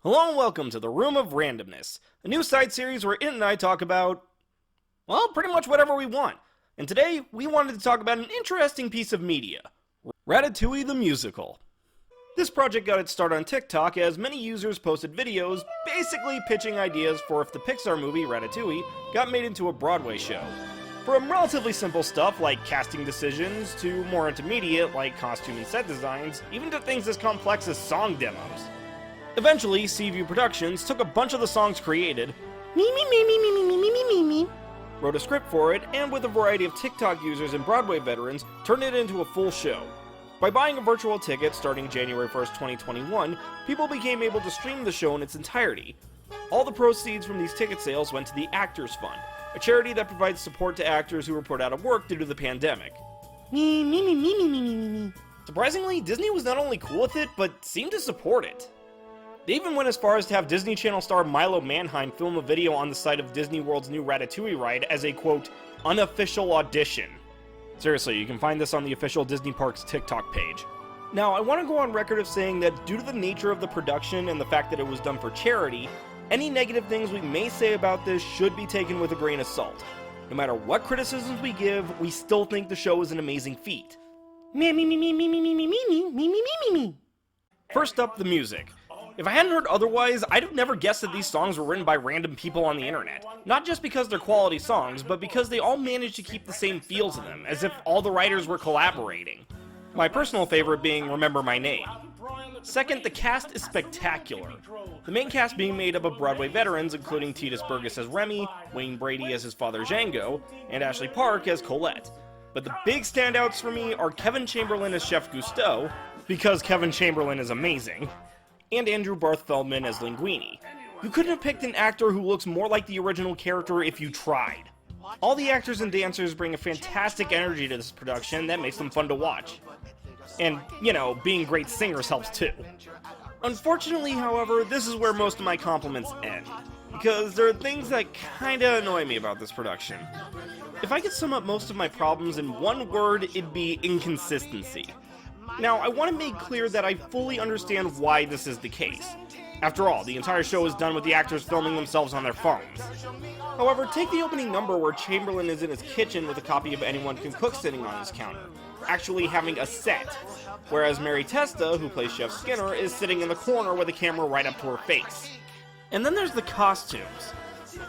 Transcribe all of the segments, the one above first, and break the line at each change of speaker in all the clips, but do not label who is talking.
Hello and welcome to the Room of Randomness, a new side series where Int and I talk about, well, pretty much whatever we want. And today, we wanted to talk about an interesting piece of media, Ratatouille the Musical. This project got its start on TikTok as many users posted videos basically pitching ideas for if the Pixar movie Ratatouille got made into a Broadway show. From relatively simple stuff like casting decisions to more intermediate like costume and set designs, even to things as complex as song demos. Eventually, Seaview Productions took a bunch of the songs created, wrote a script for it, and with a variety of TikTok users and Broadway veterans, turned it into a full show. By buying a virtual ticket starting January 1st, 2021, people became able to stream the show in its entirety. All the proceeds from these ticket sales went to the Actors Fund, a charity that provides support to actors who were put out of work due to the pandemic. Surprisingly, Disney was not only cool with it, but seemed to support it. They even went as far as to have Disney Channel star Milo Manheim film a video on the site of Disney World's new Ratatouille ride as a, quote, unofficial audition. Seriously, you can find this on the official Disney Parks TikTok page. Now, I want to go on record of saying that due to the nature of the production and the fact that it was done for charity, any negative things we may say about this should be taken with a grain of salt. No matter what criticisms we give, we still think the show is an amazing feat. First up, the music. If I hadn't heard otherwise, I'd have never guessed that these songs were written by random people on the internet. Not just because they're quality songs, but because they all managed to keep the same feel to them, as if all the writers were collaborating. My personal favorite being Remember My Name. Second, the cast is spectacular. The main cast being made up of Broadway veterans, including Titus Burgess as Remy, Wayne Brady as his father Django, and Ashley Park as Colette. But the big standouts for me are Kevin Chamberlain as Chef Gusteau, because Kevin Chamberlain is amazing, and Andrew Barth Feldman as Linguini. You couldn't have picked an actor who looks more like the original character if you tried. All the actors and dancers bring a fantastic energy to this production that makes them fun to watch. And, you know, being great singers helps too. Unfortunately, however, this is where most of my compliments end, because there are things that kinda annoy me about this production. If I could sum up most of my problems in one word, it'd be inconsistency. Now, I want to make clear that I fully understand why this is the case. After all, the entire show is done with the actors filming themselves on their phones. However, take the opening number where Chamberlain is in his kitchen with a copy of Anyone Can Cook sitting on his counter, actually having a set, whereas Mary Testa, who plays Chef Skinner, is sitting in the corner with a camera right up to her face. And then there's the costumes.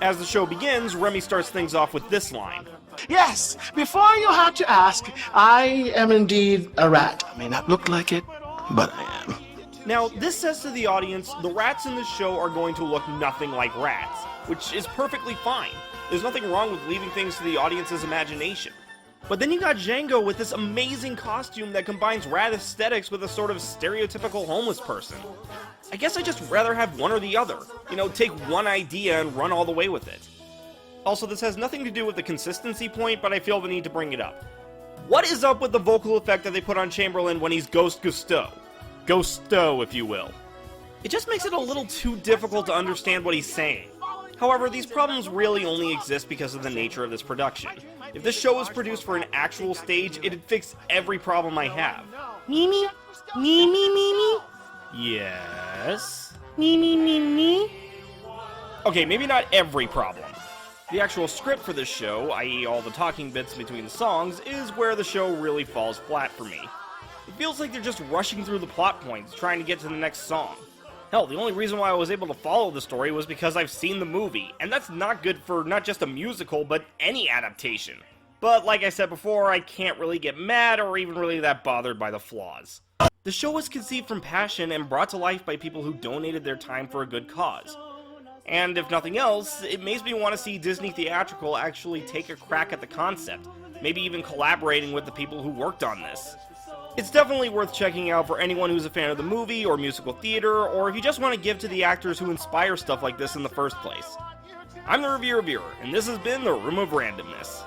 As the show begins, Remy starts things off with this line.
Yes, before you had to ask, I am indeed a rat. I may not look like it, but I am.
Now, this says to the audience, the rats in this show are going to look nothing like rats, which is perfectly fine. There's nothing wrong with leaving things to the audience's imagination. But then you got Django with this amazing costume that combines rat aesthetics with a sort of stereotypical homeless person. I guess I'd just rather have one or the other. You know, take one idea and run all the way with it. Also, this has nothing to do with the consistency point, but I feel the need to bring it up. What is up with the vocal effect that they put on Chamberlain when he's Ghost Gusteau? Gusteau, if you will. It just makes it a little too difficult to understand what he's saying. However, these problems really only exist because of the nature of this production. If this show was produced for an actual stage, it'd fix every problem I have.
Me? Me?
Yes?
Me?
Okay, maybe not every problem. The actual script for this show, i.e. all the talking bits between the songs, is where the show really falls flat for me. It feels like they're just rushing through the plot points, trying to get to the next song. Hell, the only reason why I was able to follow the story was because I've seen the movie, and that's not good for not just a musical, but any adaptation. But like I said before, I can't really get mad or even really that bothered by the flaws. The show was conceived from passion and brought to life by people who donated their time for a good cause. And if nothing else, it makes me want to see Disney Theatrical actually take a crack at the concept, maybe even collaborating with the people who worked on this. It's definitely worth checking out for anyone who's a fan of the movie or musical theater, or if you just want to give to the actors who inspire stuff like this in the first place. I'm the Reviewer, and this has been the Room of Randomness.